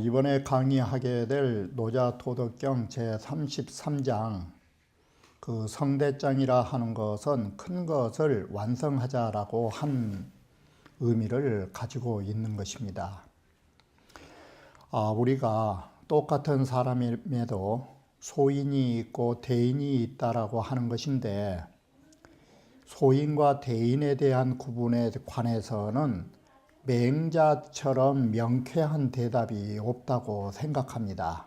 이번에 강의하게 될 노자도덕경 제33장 성대장이라 하는 것은 큰 것을 완성하자라고 한 의미를 가지고 있는 것입니다. 우리가 똑같은 사람임에도 소인이 있고 대인이 있다라고 하는 것인데, 소인과 대인에 대한 구분에 관해서는 맹자처럼 명쾌한 대답이 없다고 생각합니다.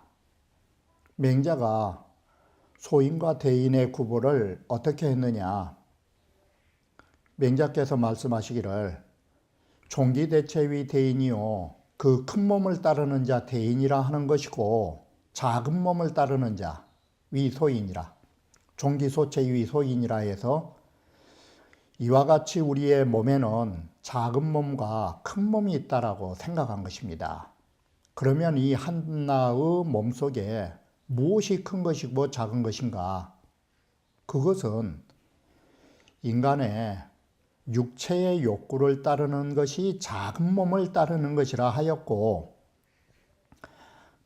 맹자가 소인과 대인의 구분을 어떻게 했느냐? 맹자께서 말씀하시기를 종기대체위 대인이요, 그 큰 몸을 따르는 자 대인이라 하는 것이고, 작은 몸을 따르는 자 위 소인이라, 종기소체위 소인이라 해서 이와 같이 우리의 몸에는 작은 몸과 큰 몸이 있다라고 생각한 것입니다. 그러면 이 하나의 몸 속에 무엇이 큰 것이고 작은 것인가? 그것은 인간의 육체의 욕구를 따르는 것이 작은 몸을 따르는 것이라 하였고,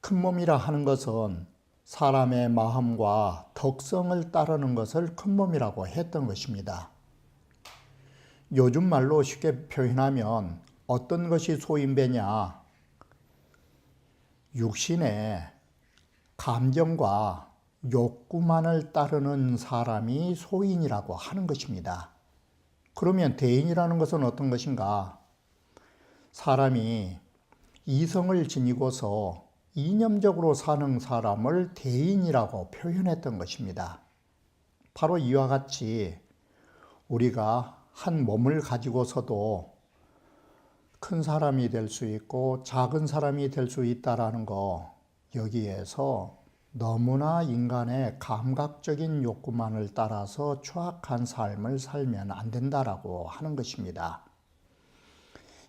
큰 몸이라 하는 것은 사람의 마음과 덕성을 따르는 것을 큰 몸이라고 했던 것입니다. 요즘 말로 쉽게 표현하면 어떤 것이 소인배냐? 육신의 감정과 욕구만을 따르는 사람이 소인이라고 하는 것입니다. 그러면 대인이라는 것은 어떤 것인가? 사람이 이성을 지니고서 이념적으로 사는 사람을 대인이라고 표현했던 것입니다. 바로 이와 같이 우리가 한 몸을 가지고서도 큰 사람이 될 수 있고 작은 사람이 될 수 있다라는 거, 여기에서 너무나 인간의 감각적인 욕구만을 따라서 추악한 삶을 살면 안 된다라고 하는 것입니다.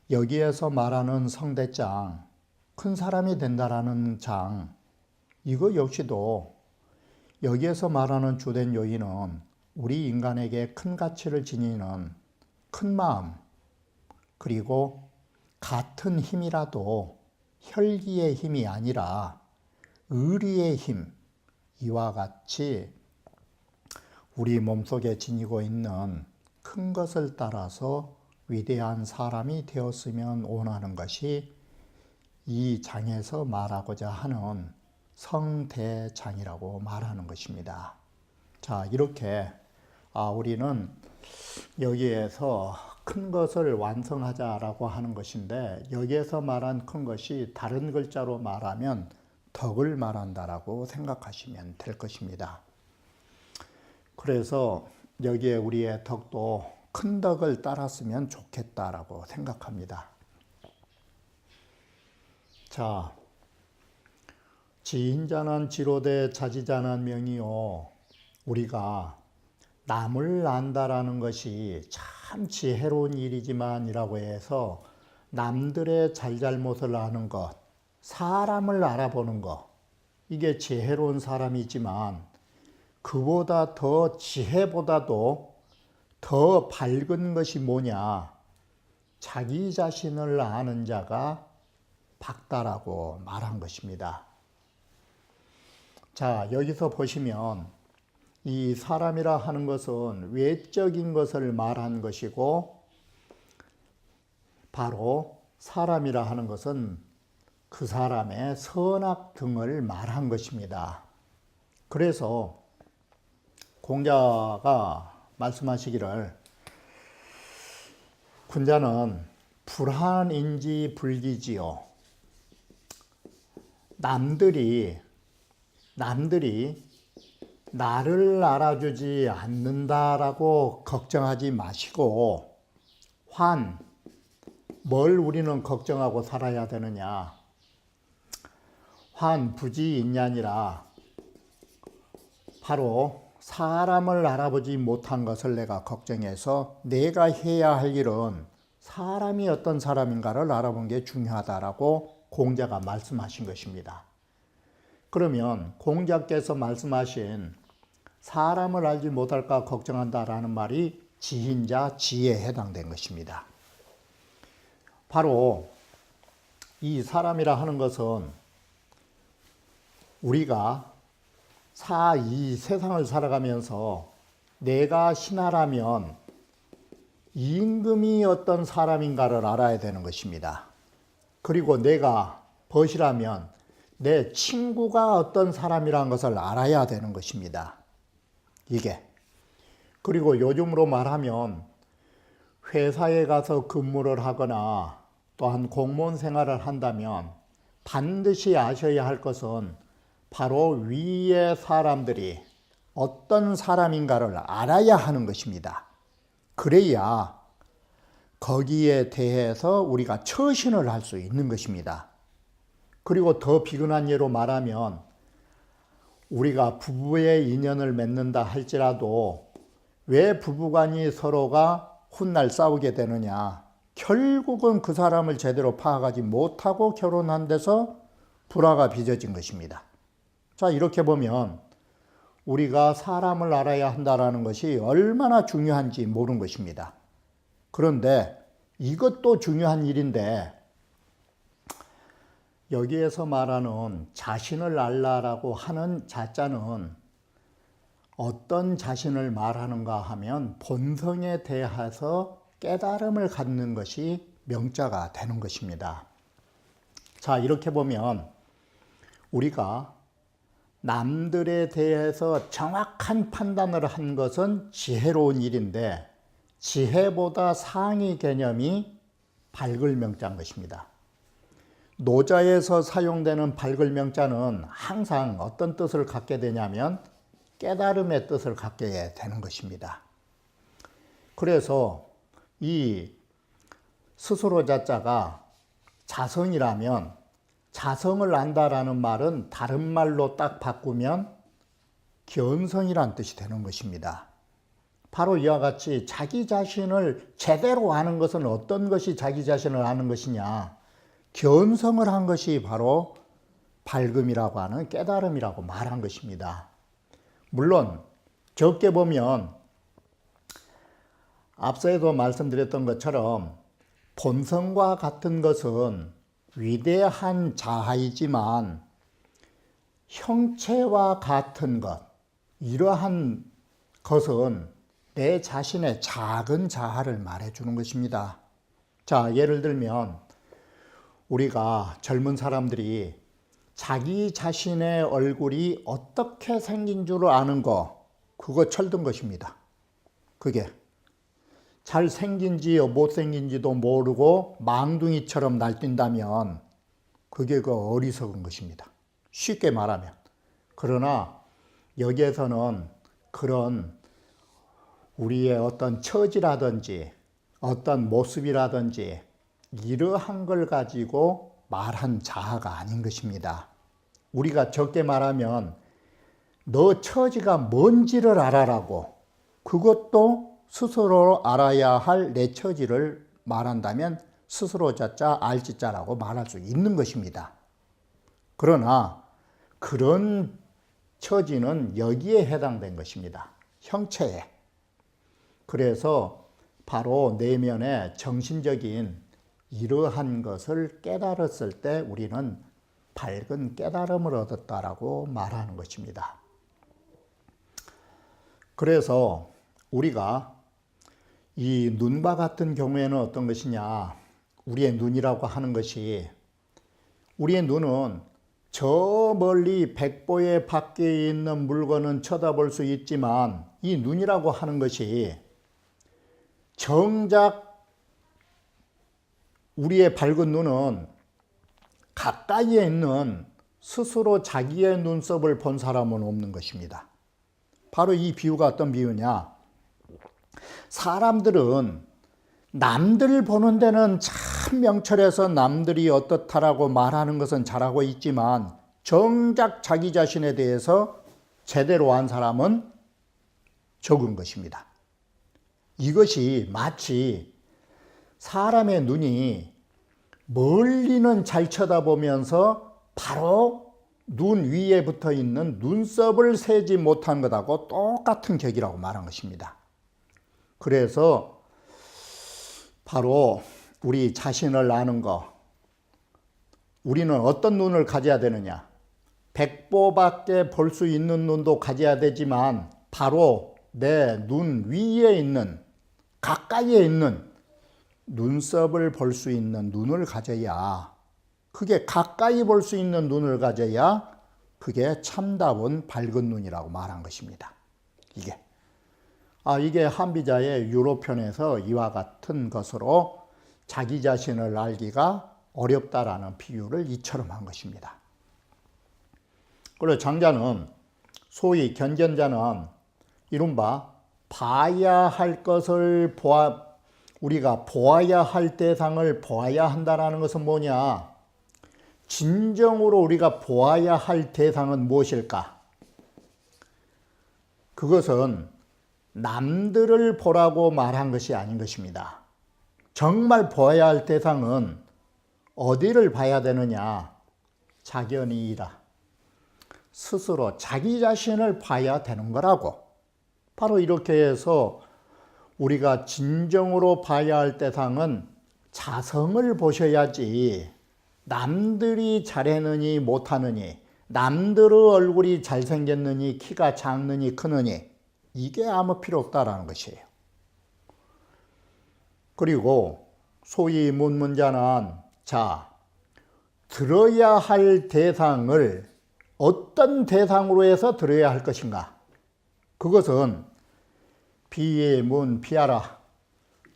여기에서 말하는 성대장, 큰 사람이 된다라는 장, 이거 역시도 여기에서 말하는 주된 요인은 우리 인간에게 큰 가치를 지니는 큰 마음, 그리고 같은 힘이라도 혈기의 힘이 아니라 의리의 힘, 이와 같이 우리 몸속에 지니고 있는 큰 것을 따라서 위대한 사람이 되었으면 원하는 것이 이 장에서 말하고자 하는 성대장이라고 말하는 것입니다. 자, 이렇게 우리는 여기에서 큰 것을 완성하자라고 하는 것인데, 여기에서 말한 큰 것이 다른 글자로 말하면 덕을 말한다라고 생각하시면 될 것입니다. 그래서 여기에 우리의 덕도 큰 덕을 따랐으면 좋겠다라고 생각합니다. 자, 지인자난 지로되 자지자난 명이요, 우리가 남을 안다라는 것이 참 지혜로운 일이지만이라고 해서 남들의 잘잘못을 아는 것, 사람을 알아보는 것, 이게 지혜로운 사람이지만 그보다 더 지혜보다도 더 밝은 것이 뭐냐? 자기 자신을 아는 자가 밝다라고 말한 것입니다. 자, 여기서 보시면 이 사람이라 하는 것은 외적인 것을 말한 것이고, 바로 사람이라 하는 것은 그 사람의 선악 등을 말한 것입니다. 그래서 공자가 말씀하시기를 군자는 불한인지 불기지요, 남들이 나를 알아주지 않는다라고 걱정하지 마시고, 뭘 우리는 걱정하고 살아야 되느냐? 부지 인냐니라, 바로 사람을 알아보지 못한 것을 내가 걱정해서 내가 해야 할 일은 사람이 어떤 사람인가를 알아본 게 중요하다라고 공자가 말씀하신 것입니다. 그러면 공자께서 말씀하신 사람을 알지 못할까 걱정한다라는 말이 지인자 지혜에 해당된 것입니다. 바로 이 사람이라 하는 것은 우리가 이 세상을 살아가면서 내가 신하라면 임금이 어떤 사람인가를 알아야 되는 것입니다. 그리고 내가 벗이라면 내 친구가 어떤 사람이라는 것을 알아야 되는 것입니다. 이게. 그리고 요즘으로 말하면 회사에 가서 근무를 하거나 또한 공무원 생활을 한다면 반드시 아셔야 할 것은 바로 위의 사람들이 어떤 사람인가를 알아야 하는 것입니다. 그래야 거기에 대해서 우리가 처신을 할 수 있는 것입니다. 그리고 더 비근한 예로 말하면 우리가 부부의 인연을 맺는다 할지라도 왜 부부간이 서로가 훗날 싸우게 되느냐? 결국은 그 사람을 제대로 파악하지 못하고 결혼한 데서 불화가 빚어진 것입니다. 자, 이렇게 보면 우리가 사람을 알아야 한다는 것이 얼마나 중요한지 모르는 것입니다. 그런데 이것도 중요한 일인데 여기에서 말하는 자신을 알라라고 하는 자자는 어떤 자신을 말하는가 하면 본성에 대해서 깨달음을 갖는 것이 명자가 되는 것입니다. 자, 이렇게 보면 우리가 남들에 대해서 정확한 판단을 한 것은 지혜로운 일인데 지혜보다 상위 개념이 밝을 명자인 것입니다. 노자에서 사용되는 밝을 명자는 항상 어떤 뜻을 갖게 되냐면 깨달음의 뜻을 갖게 되는 것입니다. 그래서 이 스스로 자자가 자성이라면 자성을 안다라는 말은 다른 말로 딱 바꾸면 견성이란 뜻이 되는 것입니다. 바로 이와 같이 자기 자신을 제대로 아는 것은 어떤 것이 자기 자신을 아는 것이냐? 견성을 한 것이 바로 밝음이라고 하는 깨달음이라고 말한 것입니다. 물론 적게 보면 앞서에도 말씀드렸던 것처럼 본성과 같은 것은 위대한 자아이지만 형체와 같은 것, 이러한 것은 내 자신의 작은 자아를 말해주는 것입니다. 자, 예를 들면 우리가 젊은 사람들이 자기 자신의 얼굴이 어떻게 생긴 줄 아는 거, 그거 철든 것입니다. 그게 잘생긴지 못생긴지도 모르고 망둥이처럼 날뛴다면 그게 그 어리석은 것입니다. 쉽게 말하면. 그러나 여기에서는 그런 우리의 어떤 처지라든지 어떤 모습이라든지 이러한 걸 가지고 말한 자아가 아닌 것입니다. 우리가 적게 말하면 너 처지가 뭔지를 알아라고, 그것도 스스로 알아야 할 내 처지를 말한다면 스스로 자자 알지자라고 말할 수 있는 것입니다. 그러나 그런 처지는 여기에 해당된 것입니다. 형체에. 그래서 바로 내면의 정신적인 이러한 것을 깨달았을 때 우리는 밝은 깨달음을 얻었다라고 말하는 것입니다. 그래서 우리가 이 눈과 같은 경우에는 어떤 것이냐? 우리의 눈이라고 하는 것이, 우리의 눈은 저 멀리 백보의 밖에 있는 물건은 쳐다볼 수 있지만 이 눈이라고 하는 것이 정작 우리의 밝은 눈은 가까이에 있는 스스로 자기의 눈썹을 본 사람은 없는 것입니다. 바로 이 비유가 어떤 비유냐? 사람들은 남들 보는 데는 참 명철해서 남들이 어떻다라고 말하는 것은 잘하고 있지만 정작 자기 자신에 대해서 제대로 한 사람은 적은 것입니다. 이것이 마치 사람의 눈이 멀리는 잘 쳐다보면서 바로 눈 위에 붙어 있는 눈썹을 세지 못한 것하고 똑같은 격이라고 말한 것입니다. 그래서 바로 우리 자신을 아는 거, 우리는 어떤 눈을 가져야 되느냐? 백보밖에 볼 수 있는 눈도 가져야 되지만 바로 내 눈 위에 있는, 가까이에 있는 눈썹을 볼 수 있는 눈을 가져야, 그게 가까이 볼 수 있는 눈을 가져야 그게 참다운 밝은 눈이라고 말한 것입니다. 이게 한비자의 유로편에서 이와 같은 것으로 자기 자신을 알기가 어렵다라는 비유를 이처럼 한 것입니다. 그리고 장자는, 소위 견견자는 이른바 봐야 할 것을 우리가 보아야 할 대상을 보아야 한다는 것은 뭐냐? 진정으로 우리가 보아야 할 대상은 무엇일까? 그것은 남들을 보라고 말한 것이 아닌 것입니다. 정말 보아야 할 대상은 어디를 봐야 되느냐? 자견이이다. 스스로 자기 자신을 봐야 되는 거라고. 바로 이렇게 해서 우리가 진정으로 봐야 할 대상은 자성을 보셔야지, 남들이 잘하느니 못하느니, 남들의 얼굴이 잘생겼느니 키가 작느니 크느니, 이게 아무 필요 없다라는 것이에요. 그리고 소위 문문자는, 들어야 할 대상을 어떤 대상으로 해서 들어야 할 것인가? 그것은 비하라,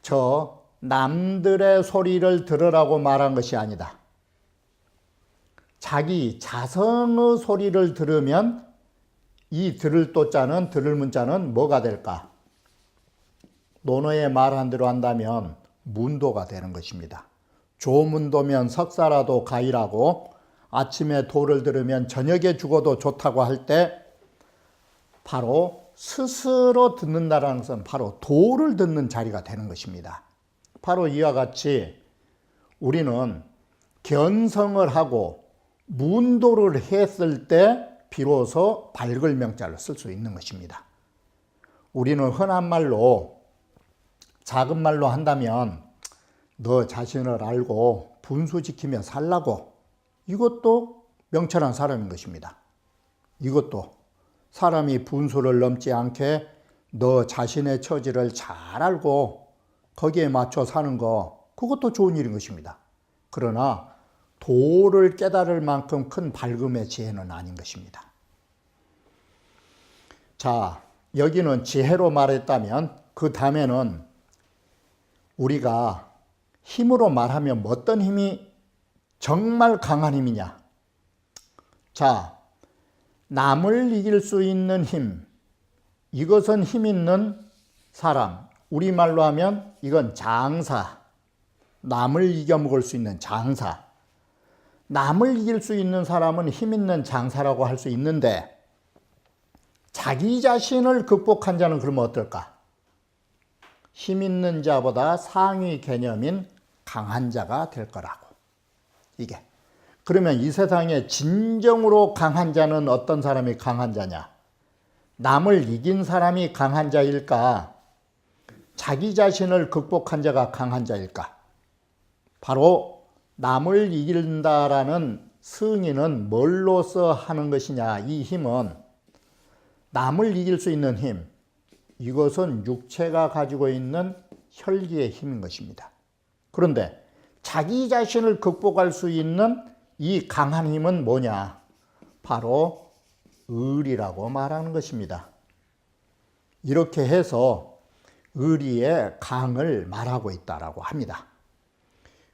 저 남들의 소리를 들으라고 말한 것이 아니다. 자기 자성의 소리를 들으면 이 들을 또자는, 들을 문자는 뭐가 될까? 논어의 말한 대로 한다면 문도가 되는 것입니다. 조문도면 석사라도 가이라고, 아침에 도를 들으면 저녁에 죽어도 좋다고 할 때 바로 스스로 듣는다는 것은 바로 도를 듣는 자리가 되는 것입니다. 바로 이와 같이 우리는 견성을 하고 문도를 했을 때 비로소 밝을 명자를 쓸 수 있는 것입니다. 우리는 흔한 말로, 작은 말로 한다면 너 자신을 알고 분수지키며 살라고, 이것도 명철한 사람인 것입니다. 이것도 사람이 분수를 넘지 않게 너 자신의 처지를 잘 알고 거기에 맞춰 사는 거, 그것도 좋은 일인 것입니다. 그러나 도를 깨달을 만큼 큰 밝음의 지혜는 아닌 것입니다. 여기는 지혜로 말했다면 그 다음에는 우리가 힘으로 말하면 어떤 힘이 정말 강한 힘이냐? 남을 이길 수 있는 힘, 이것은 힘 있는 사람, 우리말로 하면 이건 장사, 남을 이겨먹을 수 있는 장사. 남을 이길 수 있는 사람은 힘 있는 장사라고 할 수 있는데, 자기 자신을 극복한 자는 그러면 어떨까? 힘 있는 자보다 상위 개념인 강한 자가 될 거라고. 그러면 이 세상에 진정으로 강한 자는 어떤 사람이 강한 자냐? 남을 이긴 사람이 강한 자일까? 자기 자신을 극복한 자가 강한 자일까? 바로 남을 이긴다라는 승인은 뭘로써 하는 것이냐? 이 힘은 남을 이길 수 있는 힘, 이것은 육체가 가지고 있는 혈기의 힘인 것입니다. 그런데 자기 자신을 극복할 수 있는 이 강한 힘은 뭐냐? 바로 의리라고 말하는 것입니다. 이렇게 해서 의리의 강을 말하고 있다라고 합니다.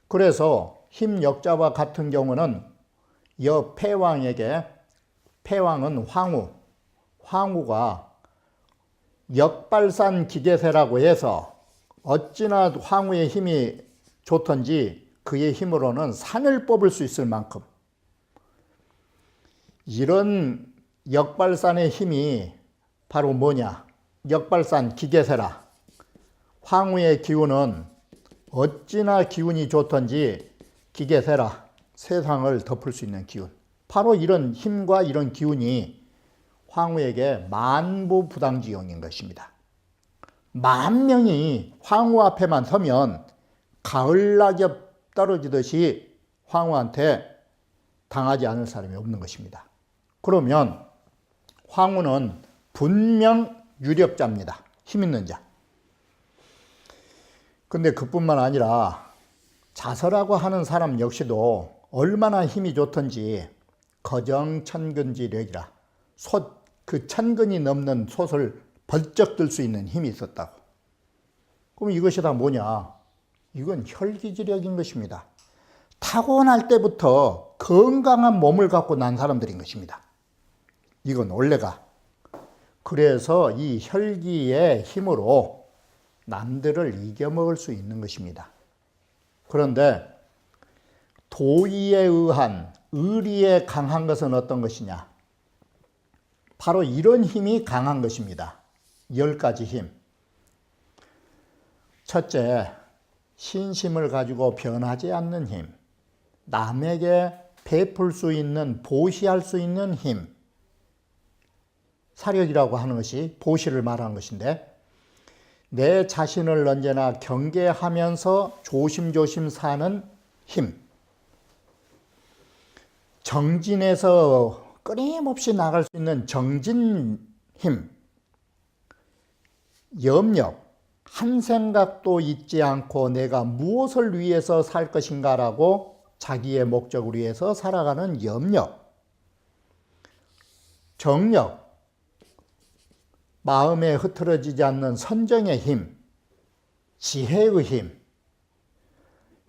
그래서 힘역자와 같은 경우는 폐왕에게, 폐왕은 황후가 역발산 기계세라고 해서 어찌나 황후의 힘이 좋던지 그의 힘으로는 산을 뽑을 수 있을 만큼, 이런 역발산의 힘이 바로 뭐냐? 역발산 기계세라. 황후의 기운은 어찌나 기운이 좋던지 기계세라. 세상을 덮을 수 있는 기운. 바로 이런 힘과 이런 기운이 황후에게 만부부당지용인 것입니다. 만 명이 황후 앞에만 서면 가을 낙엽 떨어지듯이 황후한테 당하지 않을 사람이 없는 것입니다. 그러면 황후는 분명 유력자입니다. 힘 있는 자. 근데 그뿐만 아니라 자서라고 하는 사람 역시도 얼마나 힘이 좋던지 거정천근지력이라 그 천근이 넘는 솥을 벌쩍 들 수 있는 힘이 있었다고. 그럼 이것이 다 뭐냐? 이건 혈기지력인 것입니다. 타고날 때부터 건강한 몸을 갖고 난 사람들인 것입니다. 이건 원래가. 그래서 이 혈기의 힘으로 남들을 이겨먹을 수 있는 것입니다. 그런데 도의에 의한 의리에 강한 것은 어떤 것이냐? 바로 이런 힘이 강한 것입니다. 10가지 힘. 첫째, 신심을 가지고 변하지 않는 힘. 남에게 베풀 수 있는, 보시할 수 있는 힘. 사력이라고 하는 것이 보시를 말하는 것인데, 내 자신을 언제나 경계하면서 조심조심 사는 힘. 정진에서 끊임없이 나갈 수 있는 정진 힘. 염력. 한 생각도 잊지 않고 내가 무엇을 위해서 살 것인가라고 자기의 목적을 위해서 살아가는 염력. 정력. 마음에 흐트러지지 않는 선정의 힘. 지혜의 힘.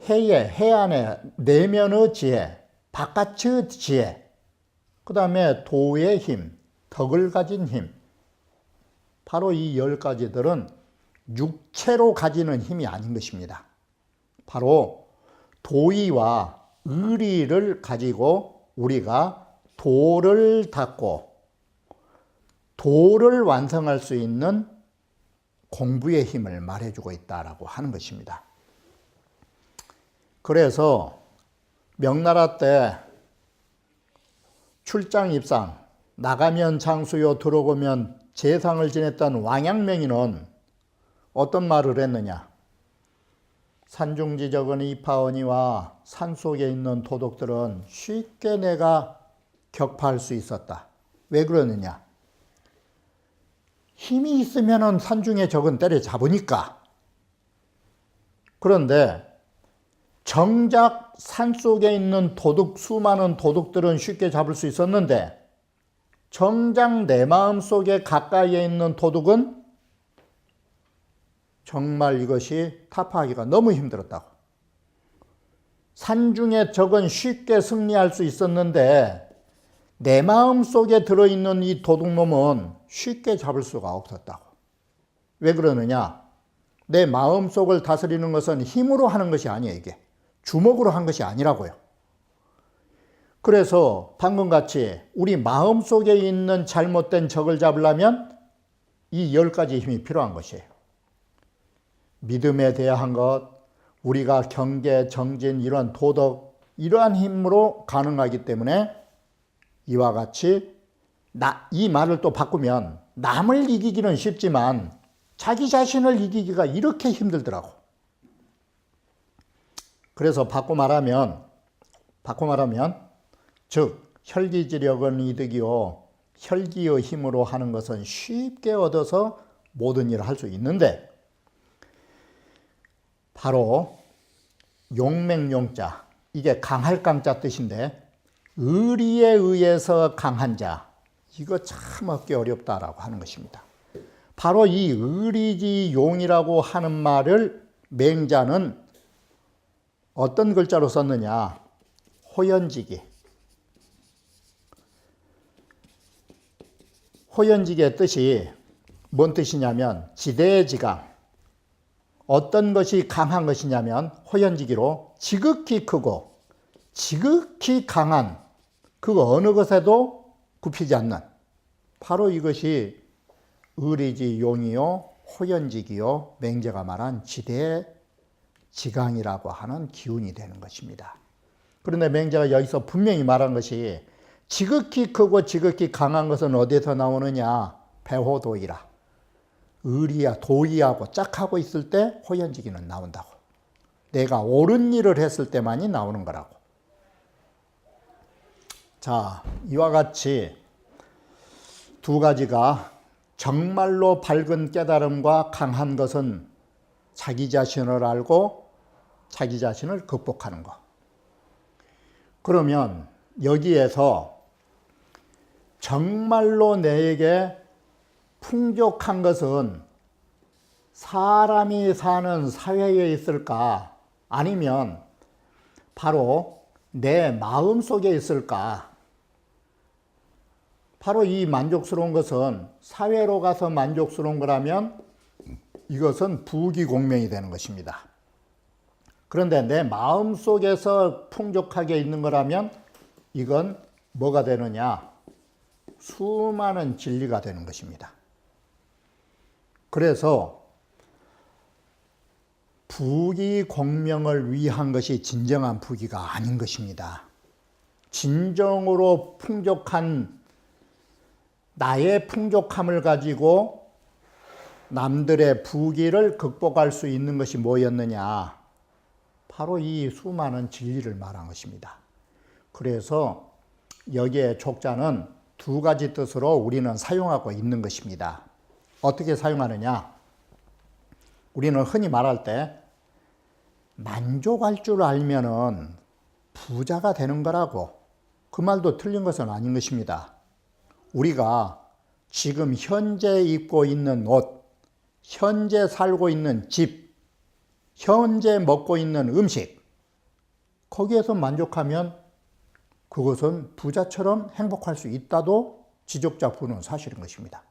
해안의 내면의 지혜. 바깥의 지혜. 그 다음에 도의 힘. 덕을 가진 힘. 바로 이 10가지들은 육체로 가지는 힘이 아닌 것입니다. 바로 도의와 의리를 가지고 우리가 도를 닦고 도를 완성할 수 있는 공부의 힘을 말해주고 있다라고 하는 것입니다. 그래서 명나라 때 출장 입상, 나가면 장수요 들어오면 제상을 지냈던 왕양명인은 어떤 말을 했느냐? 산중지적은 이파원이와 산속에 있는 도둑들은 쉽게 내가 격파할 수 있었다. 왜 그러느냐? 힘이 있으면 산중의 적은 때려잡으니까. 그런데 정작 산속에 있는 수많은 도둑들은 쉽게 잡을 수 있었는데 정작 내 마음속에 가까이에 있는 도둑은 정말 이것이 타파하기가 너무 힘들었다고. 산중의 적은 쉽게 승리할 수 있었는데 내 마음속에 들어있는 이 도둑놈은 쉽게 잡을 수가 없었다고. 왜 그러느냐? 내 마음속을 다스리는 것은 힘으로 하는 것이 아니에요. 이게 주먹으로 한 것이 아니라고요. 그래서 방금같이 우리 마음속에 있는 잘못된 적을 잡으려면 이 10가지 힘이 필요한 것이에요. 믿음에 대한 것, 우리가 경계, 정진, 이런 도덕, 이러한 힘으로 가능하기 때문에 이와 같이 이 말을 또 바꾸면 남을 이기기는 쉽지만 자기 자신을 이기기가 이렇게 힘들더라고. 그래서 바꿔 말하면 즉 혈기지력은 이득이요 혈기의 힘으로 하는 것은 쉽게 얻어서 모든 일을 할 수 있는데 바로 용맹용자, 이게 강할 강자 뜻인데 의리에 의해서 강한 자, 이거 참 얻기 어렵다라고 하는 것입니다. 바로 이 의리지용이라고 하는 말을 맹자는 어떤 글자로 썼느냐? 호연지기. 호연지기의 뜻이 뭔 뜻이냐면 지대지강. 어떤 것이 강한 것이냐면 호연지기로 지극히 크고 지극히 강한 그 어느 것에도 굽히지 않는 바로 이것이 의리지 용이요 호연직이요 맹자가 말한 지대지강이라고 하는 기운이 되는 것입니다. 그런데 맹자가 여기서 분명히 말한 것이 지극히 크고 지극히 강한 것은 어디서 나오느냐? 배호도이라. 의리야 도의하고 짝하고 있을 때 호연지기는 나온다고. 내가 옳은 일을 했을 때만이 나오는 거라고. 자, 이와 같이 두 가지가 정말로 밝은 깨달음과 강한 것은 자기 자신을 알고 자기 자신을 극복하는 것. 그러면 여기에서 정말로 내게 풍족한 것은 사람이 사는 사회에 있을까? 아니면 바로 내 마음 속에 있을까? 바로 이 만족스러운 것은 사회로 가서 만족스러운 거라면 이것은 부귀공명이 되는 것입니다. 그런데 내 마음 속에서 풍족하게 있는 거라면 이건 뭐가 되느냐? 수많은 진리가 되는 것입니다. 그래서 부귀공명을 위한 것이 진정한 부귀가 아닌 것입니다. 진정으로 풍족한 나의 풍족함을 가지고 남들의 부귀를 극복할 수 있는 것이 뭐였느냐? 바로 이 수많은 진리를 말한 것입니다. 그래서 여기에 족자는 두 가지 뜻으로 우리는 사용하고 있는 것입니다. 어떻게 사용하느냐? 우리는 흔히 말할 때 만족할 줄 알면은 부자가 되는 거라고. 그 말도 틀린 것은 아닌 것입니다. 우리가 지금 현재 입고 있는 옷, 현재 살고 있는 집, 현재 먹고 있는 음식, 거기에서 만족하면 그것은 부자처럼 행복할 수 있다도 지적자 부는 사실인 것입니다.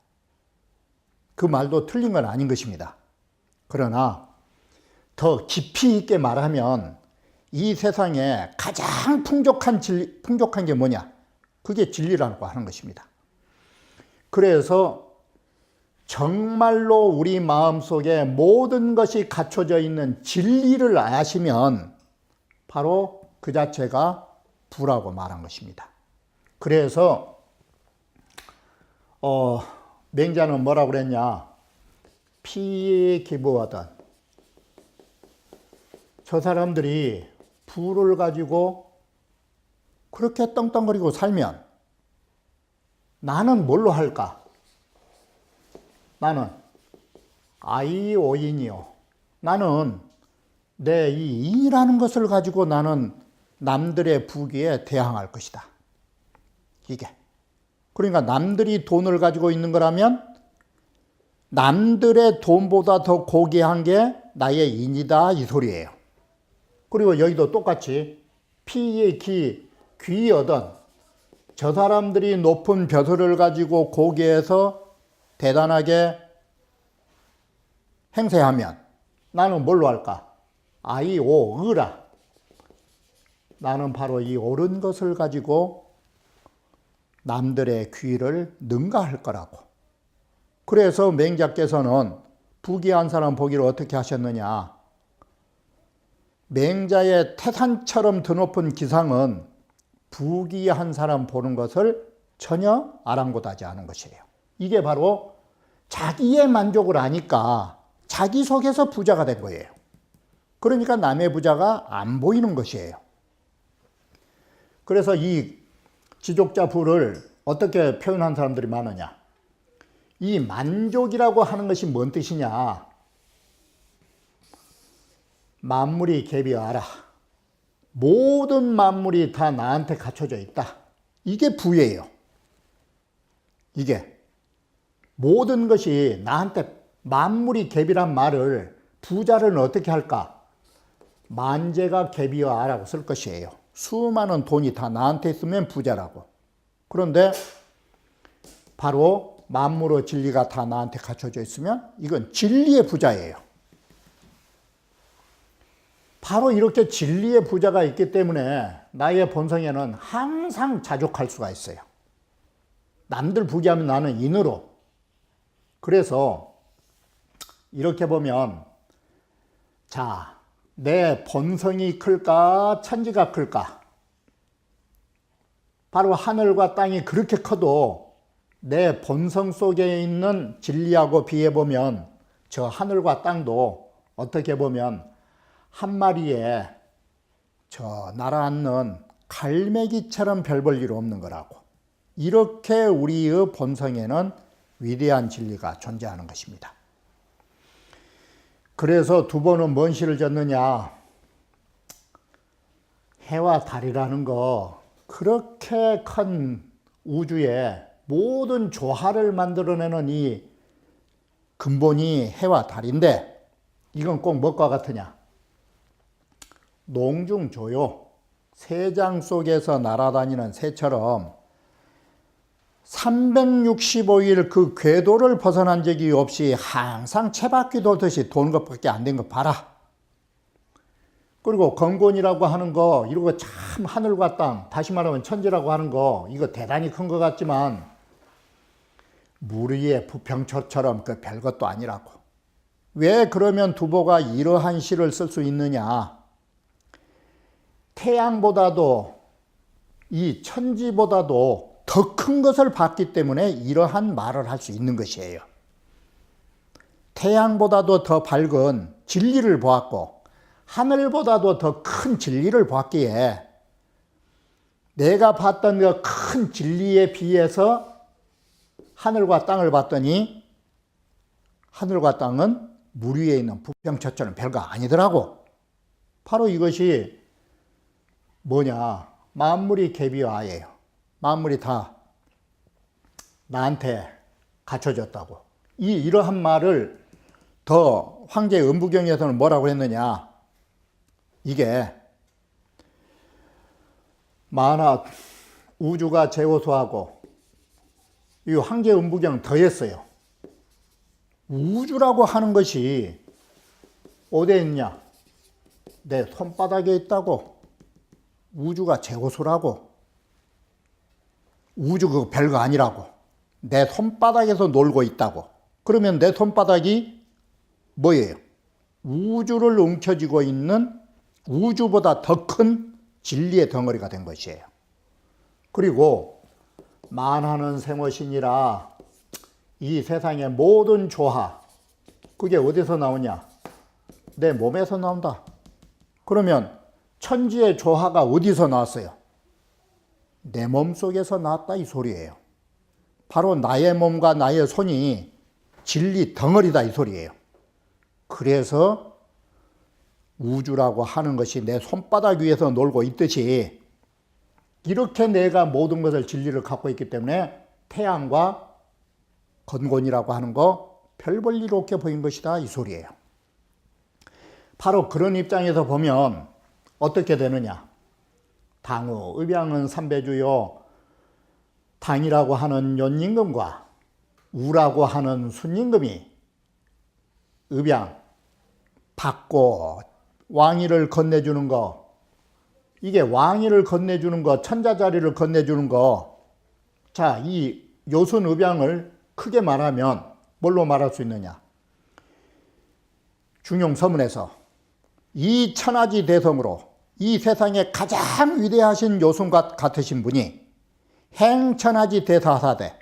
그 말도 틀린 건 아닌 것입니다. 그러나 더 깊이 있게 말하면 이 세상에 가장 풍족한 게 뭐냐? 그게 진리라고 하는 것입니다. 그래서 정말로 우리 마음속에 모든 것이 갖춰져 있는 진리를 아시면 바로 그 자체가 부라고 말한 것입니다. 그래서 맹자는 뭐라고 그랬냐? 피에 기부하던 저 사람들이 부를 가지고 그렇게 떵떵거리고 살면 나는 뭘로 할까? 나는 아이오인이요. 나는 내 이 인이라는 것을 가지고 나는 남들의 부귀에 대항할 것이다. 이게. 그러니까 남들이 돈을 가지고 있는 거라면 남들의 돈보다 더 고귀한 게 나의 인이다 이 소리예요. 그리고 여기도 똑같이 피의 귀 얻은 저 사람들이 높은 벼슬을 가지고 고귀해서 대단하게 행세하면 나는 뭘로 할까? 의라. 나는 바로 이 옳은 것을 가지고 남들의 귀를 능가할 거라고. 그래서 맹자께서는 부귀한 사람 보기를 어떻게 하셨느냐? 맹자의 태산처럼 드높은 기상은 부귀한 사람 보는 것을 전혀 아랑곳하지 않은 것이에요. 이게 바로 자기의 만족을 아니까 자기 속에서 부자가 된 거예요. 그러니까 남의 부자가 안 보이는 것이에요. 그래서 이 지족자 부를 어떻게 표현한 사람들이 많으냐? 이 만족이라고 하는 것이 뭔 뜻이냐? 만물이 개비하라. 모든 만물이 다 나한테 갖춰져 있다. 이게 부예요. 이게 모든 것이 나한테 만물이 개비란 말을 부자를 어떻게 할까? 만재가 개비하라고 쓸 것이에요. 수많은 돈이 다 나한테 있으면 부자라고. 그런데 바로 만물의 진리가 다 나한테 갖춰져 있으면 이건 진리의 부자예요. 바로 이렇게 진리의 부자가 있기 때문에 나의 본성에는 항상 자족할 수가 있어요. 남들 부귀하면 나는 인으로. 그래서 이렇게 보면, 자, 내 본성이 클까 천지가 클까? 바로 하늘과 땅이 그렇게 커도 내 본성 속에 있는 진리하고 비해보면 저 하늘과 땅도 어떻게 보면 한 마리의 저 날아앉는 갈매기처럼 별 볼 일 없는 거라고. 이렇게 우리의 본성에는 위대한 진리가 존재하는 것입니다. 그래서 두 번은 뭔 시를 졌느냐. 해와 달이라는 거, 그렇게 큰 우주에 모든 조화를 만들어내는 이 근본이 해와 달인데, 이건 꼭 뭐과 같으냐. 농중조요, 새장 속에서 날아다니는 새처럼 365일 그 궤도를 벗어난 적이 없이 항상 채바퀴 돌듯이 도는 것밖에 안 된 거 봐라. 그리고 건곤이라고 하는 거, 이거 참 하늘과 땅, 다시 말하면 천지라고 하는 거, 이거 대단히 큰 것 같지만 물 위의 부평초처럼 그 별것도 아니라고. 왜 그러면 두보가 이러한 시를 쓸 수 있느냐. 태양보다도 이 천지보다도 더 큰 것을 봤기 때문에 이러한 말을 할 수 있는 것이에요. 태양보다도 더 밝은 진리를 보았고 하늘보다도 더 큰 진리를 보았기에 내가 봤던 그 큰 진리에 비해서 하늘과 땅을 봤더니 하늘과 땅은 물 위에 있는 부평초처럼 별거 아니더라고. 바로 이것이 뭐냐. 만물이 계비화예요. 만물이 다 나한테 갖춰졌다고. 이러한 말을 더 황제 은부경에서는 뭐라고 했느냐. 이게 만화 우주가 재호소하고 이 황제 은부경 더했어요. 우주라고 하는 것이 어디에 있냐. 내 손바닥에 있다고. 우주가 재호소라고. 우주 그거 별거 아니라고. 내 손바닥에서 놀고 있다고. 그러면 내 손바닥이 뭐예요? 우주를 움켜쥐고 있는 우주보다 더 큰 진리의 덩어리가 된 것이에요. 그리고 만하는 생어시니라, 이 세상의 모든 조화, 그게 어디서 나오냐? 내 몸에서 나온다. 그러면 천지의 조화가 어디서 나왔어요? 내 몸 속에서 나왔다 이 소리예요. 바로 나의 몸과 나의 손이 진리 덩어리다 이 소리예요. 그래서 우주라고 하는 것이 내 손바닥 위에서 놀고 있듯이 이렇게 내가 모든 것을 진리를 갖고 있기 때문에 태양과 건곤이라고 하는 거 별 볼 일 없게 보인 것이다 이 소리예요. 바로 그런 입장에서 보면 어떻게 되느냐. 당우 의양은 삼배주요, 당이라고 하는 연임금과 우라고 하는 순임금이 의양 받고 왕위를 건네주는 거, 이게 왕위를 건네주는 거, 천자자리를 건네주는 거. 자, 이 요순의양을 크게 말하면 뭘로 말할 수 있느냐. 중용서문에서 이 천하지 대성으로 이 세상에 가장 위대하신 요순과 같으신 분이 행천하지 대사사대,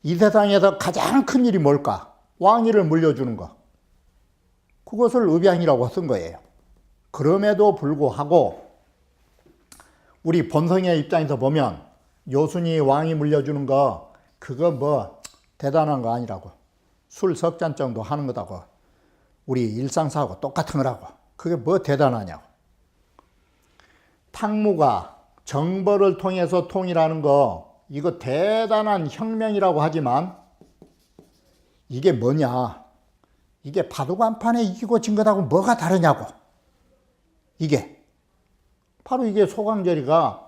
이 세상에서 가장 큰 일이 뭘까? 왕위를 물려주는 거. 그것을 의양이라고 쓴 거예요. 그럼에도 불구하고 우리 본성의 입장에서 보면 요순이 왕위 물려주는 거, 그거 뭐 대단한 거 아니라고. 술 석 잔 정도 하는 거다고. 우리 일상사하고 똑같은 거라고. 그게 뭐 대단하냐고. 탕무가 정벌을 통해서 통일하는 거, 이거 대단한 혁명이라고 하지만 이게 뭐냐. 이게 바둑한판에 이기고 진 것하고 뭐가 다르냐고. 이게 바로 이게 소강절이가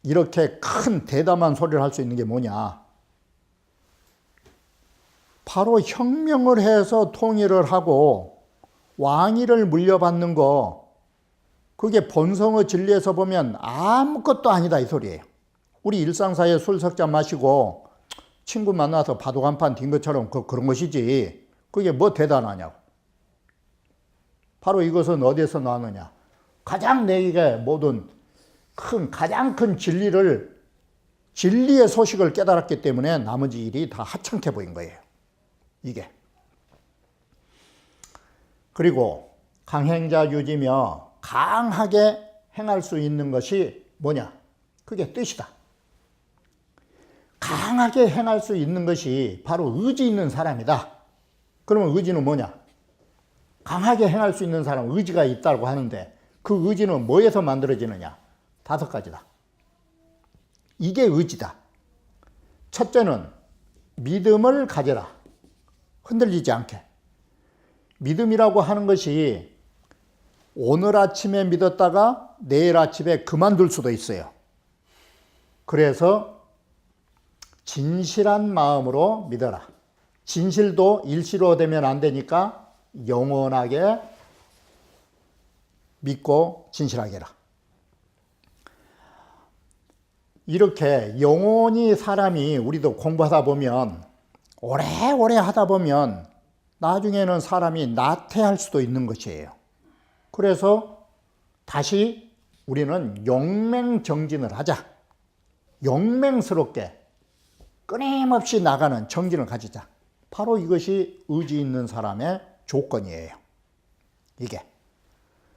이렇게 큰 대담한 소리를 할 수 있는 게 뭐냐. 바로 혁명을 해서 통일을 하고 왕위를 물려받는 거, 그게 본성의 진리에서 보면 아무것도 아니다 이 소리예요. 우리 일상사에 술 석 잔 마시고 친구 만나서 바둑 한 판 뛴 것처럼 그런 것이지. 그게 뭐 대단하냐고. 바로 이것은 어디에서 나느냐. 가장 내게 모든 가장 큰 진리의 소식을 깨달았기 때문에 나머지 일이 다 하찮게 보인 거예요. 이게. 그리고 강행자 유지며 강하게 행할 수 있는 것이 뭐냐? 그게 뜻이다. 강하게 행할 수 있는 것이 바로 의지 있는 사람이다. 그러면 의지는 뭐냐? 강하게 행할 수 있는 사람, 의지가 있다고 하는데 그 의지는 뭐에서 만들어지느냐? 5가지다. 이게 의지다. 첫째는 믿음을 가져라. 흔들리지 않게. 믿음이라고 하는 것이 오늘 아침에 믿었다가 내일 아침에 그만둘 수도 있어요. 그래서 진실한 마음으로 믿어라. 진실도 일시로 되면 안 되니까 영원하게 믿고 진실하게 해라. 이렇게 영원히 사람이 우리도 공부하다 보면 오래오래 하다 보면 나중에는 사람이 나태할 수도 있는 것이에요. 그래서 다시 우리는 용맹정진을 하자. 용맹스럽게 끊임없이 나가는 정진을 가지자. 바로 이것이 의지 있는 사람의 조건이에요. 이게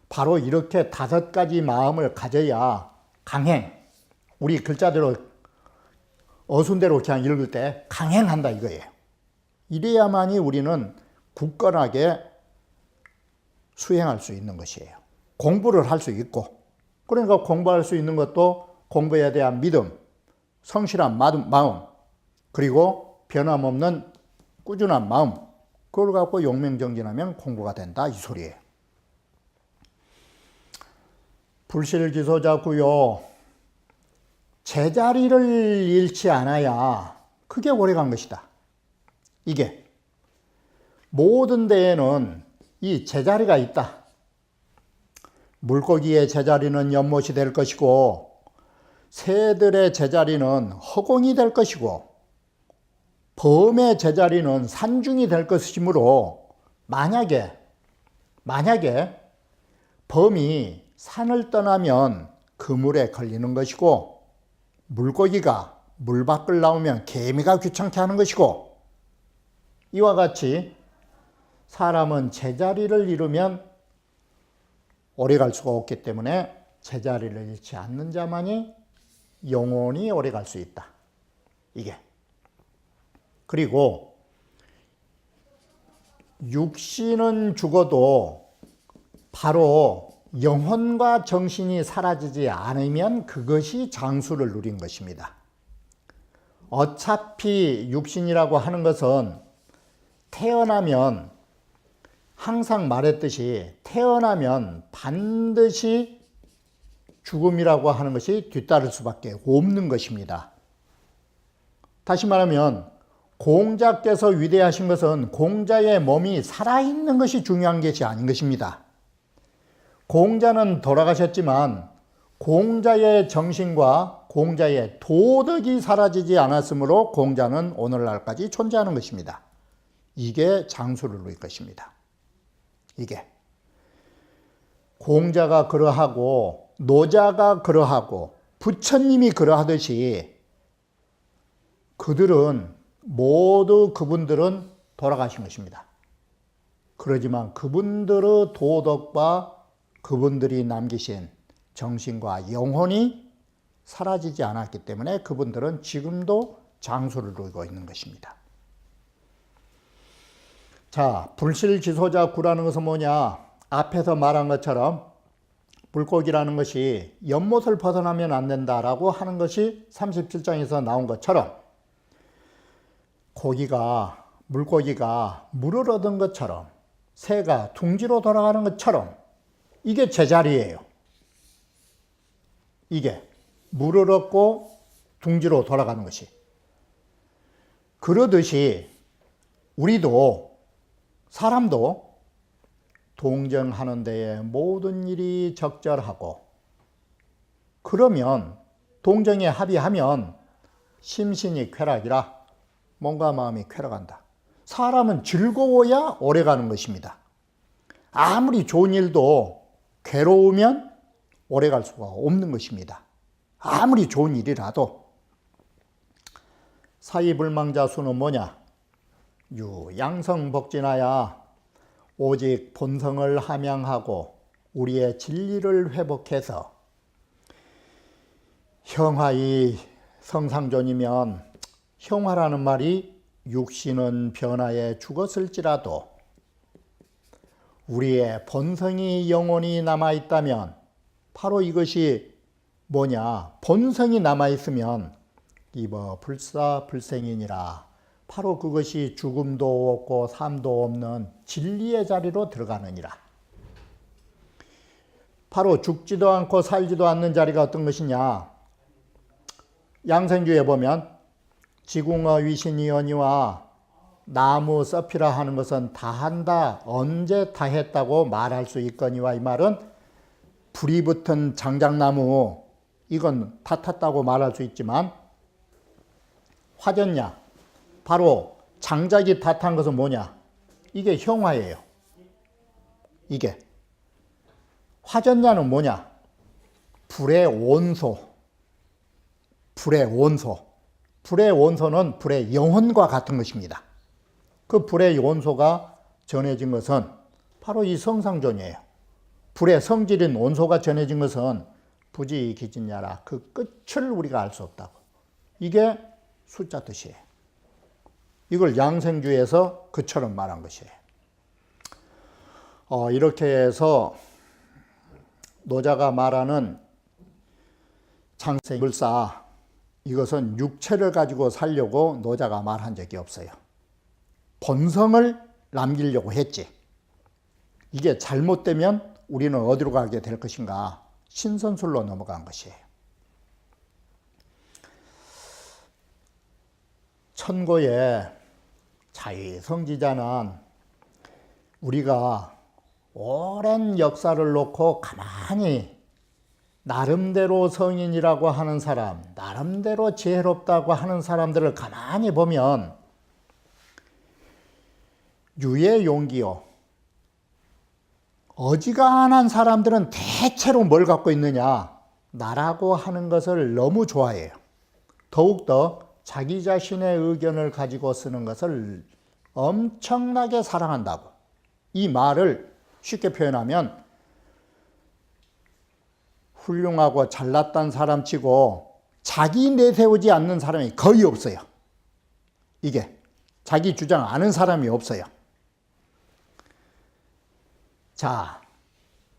바로 이렇게 5가지 마음을 가져야 강행, 우리 글자대로 어순대로 그냥 읽을 때 강행한다 이거예요. 이래야만이 우리는 굳건하게 수행할 수 있는 것이에요. 공부를 할 수 있고, 그러니까 공부할 수 있는 것도 공부에 대한 믿음, 성실한 마음, 그리고 변함없는 꾸준한 마음, 그걸 갖고 용맹정진하면 공부가 된다 이 소리예요. 불실기소자고요. 제자리를 잃지 않아야 그게 오래간 것이다. 이게 모든 데에는 이 제자리가 있다. 물고기의 제자리는 연못이 될 것이고 새들의 제자리는 허공이 될 것이고 범의 제자리는 산중이 될 것이므로 만약에 범이 산을 떠나면 그물에 걸리는 것이고 물고기가 물 밖을 나오면 개미가 귀찮게 하는 것이고 이와 같이 사람은 제자리를 잃으면 오래 갈 수가 없기 때문에 제자리를 잃지 않는 자만이 영원히 오래 갈 수 있다. 이게. 그리고 육신은 죽어도 바로 영혼과 정신이 사라지지 않으면 그것이 장수를 누린 것입니다. 어차피 육신이라고 하는 것은 태어나면 항상 말했듯이 태어나면 반드시 죽음이라고 하는 것이 뒤따를 수밖에 없는 것입니다. 다시 말하면 공자께서 위대하신 것은 공자의 몸이 살아있는 것이 중요한 것이 아닌 것입니다. 공자는 돌아가셨지만 공자의 정신과 공자의 도덕이 사라지지 않았으므로 공자는 오늘날까지 존재하는 것입니다. 이게 장수를 누릴 것입니다. 이게 공자가 그러하고 노자가 그러하고 부처님이 그러하듯이 그분들은 돌아가신 것입니다. 그러지만 그분들의 도덕과 그분들이 남기신 정신과 영혼이 사라지지 않았기 때문에 그분들은 지금도 장수를 누리고 있는 것입니다. 자, 불실지소자구라는 것은 뭐냐? 앞에서 말한 것처럼 물고기라는 것이 연못을 벗어나면 안 된다라고 하는 것이 37장에서 나온 것처럼 물고기가 물을 얻은 것처럼 새가 둥지로 돌아가는 것처럼 이게 제자리예요. 이게 물을 얻고 둥지로 돌아가는 것이. 그러듯이 우리도 사람도 동정하는 데에 모든 일이 적절하고 그러면 동정에 합의하면 심신이 쾌락이라 몸과 마음이 쾌락한다. 사람은 즐거워야 오래 가는 것입니다. 아무리 좋은 일도 괴로우면 오래 갈 수가 없는 것입니다. 아무리 좋은 일이라도. 사이불망자수는 뭐냐? 양성복진하야 오직 본성을 함양하고 우리의 진리를 회복해서 형하이 성상존이면, 형하라는 말이 육신은 변화에 죽었을지라도 우리의 본성이 영원히 남아있다면, 바로 이것이 뭐냐? 본성이 남아있으면 이버 불사불생이니라. 바로 그것이 죽음도 없고 삶도 없는 진리의 자리로 들어가느니라. 바로 죽지도 않고 살지도 않는 자리가 어떤 것이냐? 양생주에 보면 지궁어 위신이언이와 나무 썩피라 하는 것은 다한다, 언제 다했다고 말할 수 있거니와, 이 말은 불이 붙은 장작나무, 이건 다 탔다고 말할 수 있지만, 화전야, 바로 장작이 다 탄 것은 뭐냐? 이게 형화예요. 이게 화전야는 뭐냐? 불의 원소. 불의 원소. 불의 원소는 불의 영혼과 같은 것입니다. 그 불의 원소가 전해진 것은 바로 이 성상존이에요. 불의 성질인 원소가 전해진 것은 부지기진야라. 그 끝을 우리가 알 수 없다고. 이게 숫자 뜻이에요. 이걸 양생주에서 그처럼 말한 것이에요. 이렇게 해서 노자가 말하는 장생불사, 이것은 육체를 가지고 살려고 노자가 말한 적이 없어요. 본성을 남기려고 했지. 이게 잘못되면 우리는 어디로 가게 될 것인가? 신선술로 넘어간 것이에요. 천고의 자의성지자는 우리가 오랜 역사를 놓고 가만히 나름대로 성인이라고 하는 사람, 나름대로 지혜롭다고 하는 사람들을 가만히 보면 유의 용기요, 어지간한 사람들은 대체로 뭘 갖고 있느냐? 나라고 하는 것을 너무 좋아해요. 더욱더 자기 자신의 의견을 가지고 쓰는 것을 엄청나게 사랑한다고. 이 말을 쉽게 표현하면 훌륭하고 잘났던 사람 치고 자기 내세우지 않는 사람이 거의 없어요. 이게 자기 주장 아는 사람이 없어요. 자,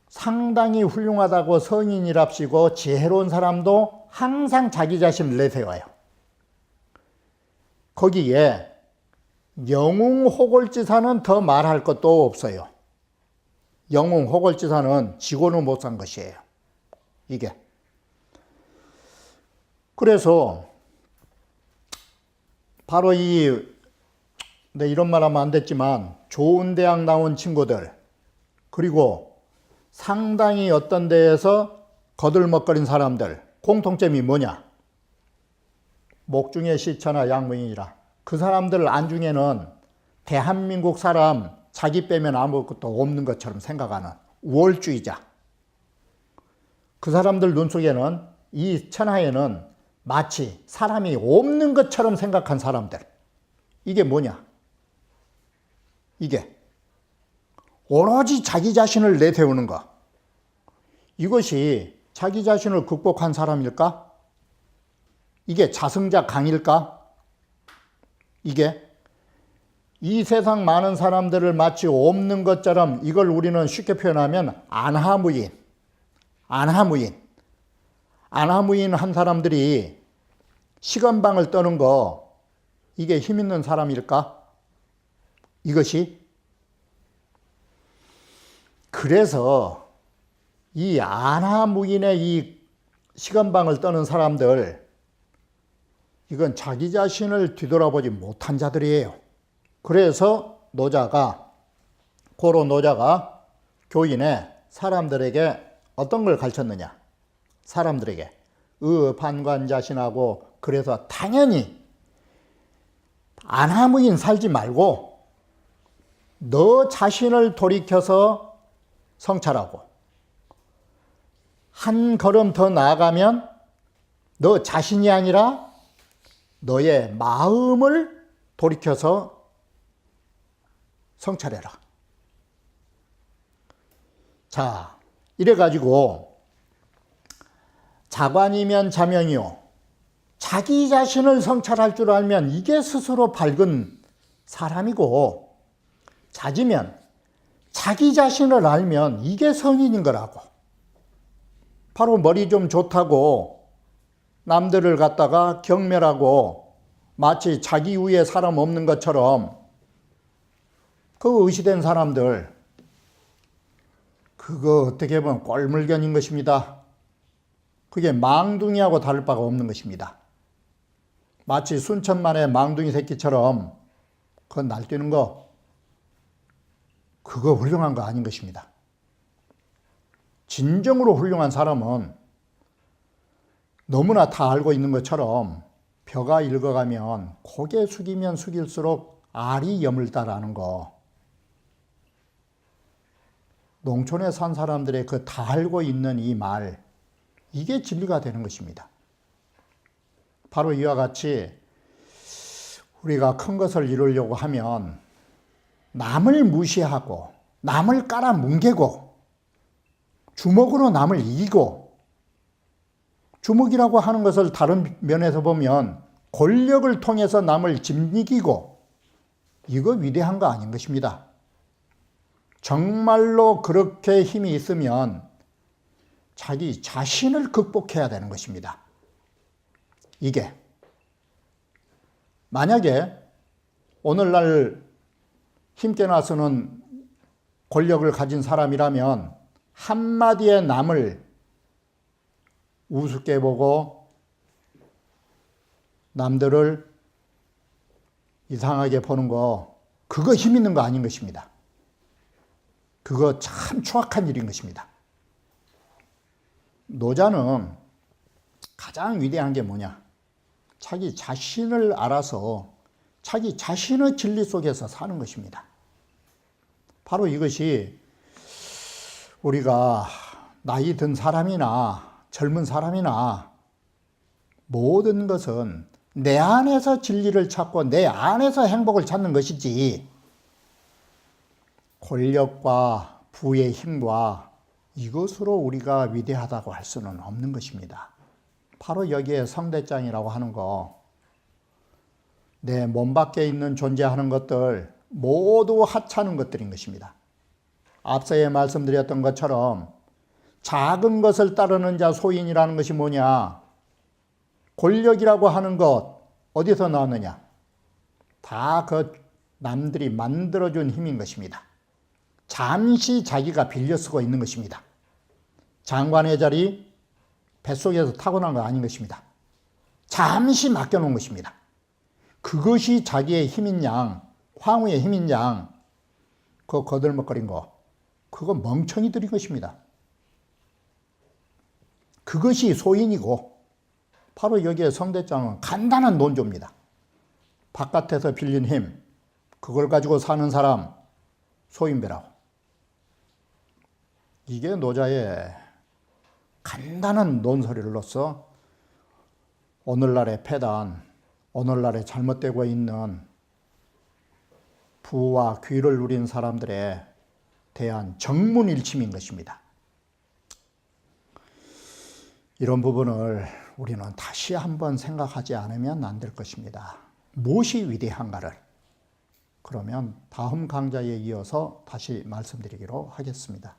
상당히 훌륭하다고 성인이랍시고 지혜로운 사람도 항상 자기 자신을 내세워요. 거기에 영웅호골지사는 더 말할 것도 없어요. 영웅호골지사는 지고는 못 산 것이에요. 이게. 그래서 바로 이런 말 하면 안 됐지만, 좋은 대학 나온 친구들, 그리고 상당히 어떤 데에서 거들먹거린 사람들, 공통점이 뭐냐? 목중의 시처나 양무인이라. 그 사람들 안중에는 대한민국 사람 자기 빼면 아무것도 없는 것처럼 생각하는 우월주의자. 그 사람들 눈 속에는, 이 천하에는 마치 사람이 없는 것처럼 생각한 사람들. 이게 뭐냐? 이게 오로지 자기 자신을 내세우는 것. 이것이 자기 자신을 극복한 사람일까? 이게 자성자 강일까? 이게 이 세상 많은 사람들을 마치 없는 것처럼, 이걸 우리는 쉽게 표현하면 안하무인 한 사람들이 시건방을 떠는 거, 이게 힘 있는 사람일까? 이것이. 그래서 이 안하무인의 이 시건방을 떠는 사람들, 이건 자기 자신을 뒤돌아보지 못한 자들이에요. 그래서 고로 노자가 교인에 사람들에게 어떤 걸 가르쳤느냐? 사람들에게 의판관자신하고, 그래서 당연히 안하무인 살지 말고 너 자신을 돌이켜서 성찰하고 한 걸음 더 나아가면 너 자신이 아니라 너의 마음을 돌이켜서 성찰해라. 자, 이래가지고 자관이면 자명이요. 자기 자신을 성찰할 줄 알면 이게 스스로 밝은 사람이고, 자지면 자기 자신을 알면 이게 성인인 거라고. 바로 머리 좀 좋다고 남들을 갖다가 경멸하고 마치 자기 위에 사람 없는 것처럼 그 의시된 사람들, 그거 어떻게 보면 꼴물견인 것입니다. 그게 망둥이하고 다를 바가 없는 것입니다. 마치 순천만의 망둥이 새끼처럼 그건 날뛰는 거, 그거 훌륭한 거 아닌 것입니다. 진정으로 훌륭한 사람은 너무나 다 알고 있는 것처럼 벼가 익어가면 고개 숙이면 숙일수록 알이 여물다라는 거, 농촌에 산 사람들의 그 다 알고 있는 이 말, 이게 진리가 되는 것입니다. 바로 이와 같이 우리가 큰 것을 이루려고 하면 남을 무시하고 남을 깔아뭉개고 주먹으로 남을 이기고, 주먹이라고 하는 것을 다른 면에서 보면 권력을 통해서 남을 짓이기고, 이거 위대한 거 아닌 것입니다. 정말로 그렇게 힘이 있으면 자기 자신을 극복해야 되는 것입니다. 이게 만약에 오늘날 힘께 나서는 권력을 가진 사람이라면 한마디에 남을 우습게 보고 남들을 이상하게 보는 거, 그거 힘 있는 거 아닌 것입니다. 그거 참 추악한 일인 것입니다. 노자는 가장 위대한 게 뭐냐? 자기 자신을 알아서 자기 자신의 진리 속에서 사는 것입니다. 바로 이것이 우리가 나이 든 사람이나 젊은 사람이나 모든 것은 내 안에서 진리를 찾고 내 안에서 행복을 찾는 것이지, 권력과 부의 힘과 이것으로 우리가 위대하다고 할 수는 없는 것입니다. 바로 여기에 성대장이라고 하는 거, 내 몸 밖에 있는 존재하는 것들 모두 하찮은 것들인 것입니다. 앞서에 말씀드렸던 것처럼 작은 것을 따르는 자 소인이라는 것이 뭐냐? 권력이라고 하는 것 어디서 나왔느냐? 다 그 남들이 만들어준 힘인 것입니다. 잠시 자기가 빌려 쓰고 있는 것입니다. 장관의 자리 뱃속에서 타고난 거 아닌 것입니다. 잠시 맡겨놓은 것입니다. 그것이 자기의 힘인 양, 황후의 힘인 양, 그거 거들먹거린 거, 그거 멍청이들인 것입니다. 그것이 소인이고, 바로 여기에 성대장은 간단한 논조입니다. 바깥에서 빌린 힘, 그걸 가지고 사는 사람 소인배라고. 이게 노자의 간단한 논설로서 오늘날의 폐단, 오늘날에 잘못되고 있는 부와 귀를 누린 사람들에 대한 정문일침인 것입니다. 이런 부분을 우리는 다시 한번 생각하지 않으면 안 될 것입니다. 무엇이 위대한가를. 그러면 다음 강좌에 이어서 다시 말씀드리기로 하겠습니다.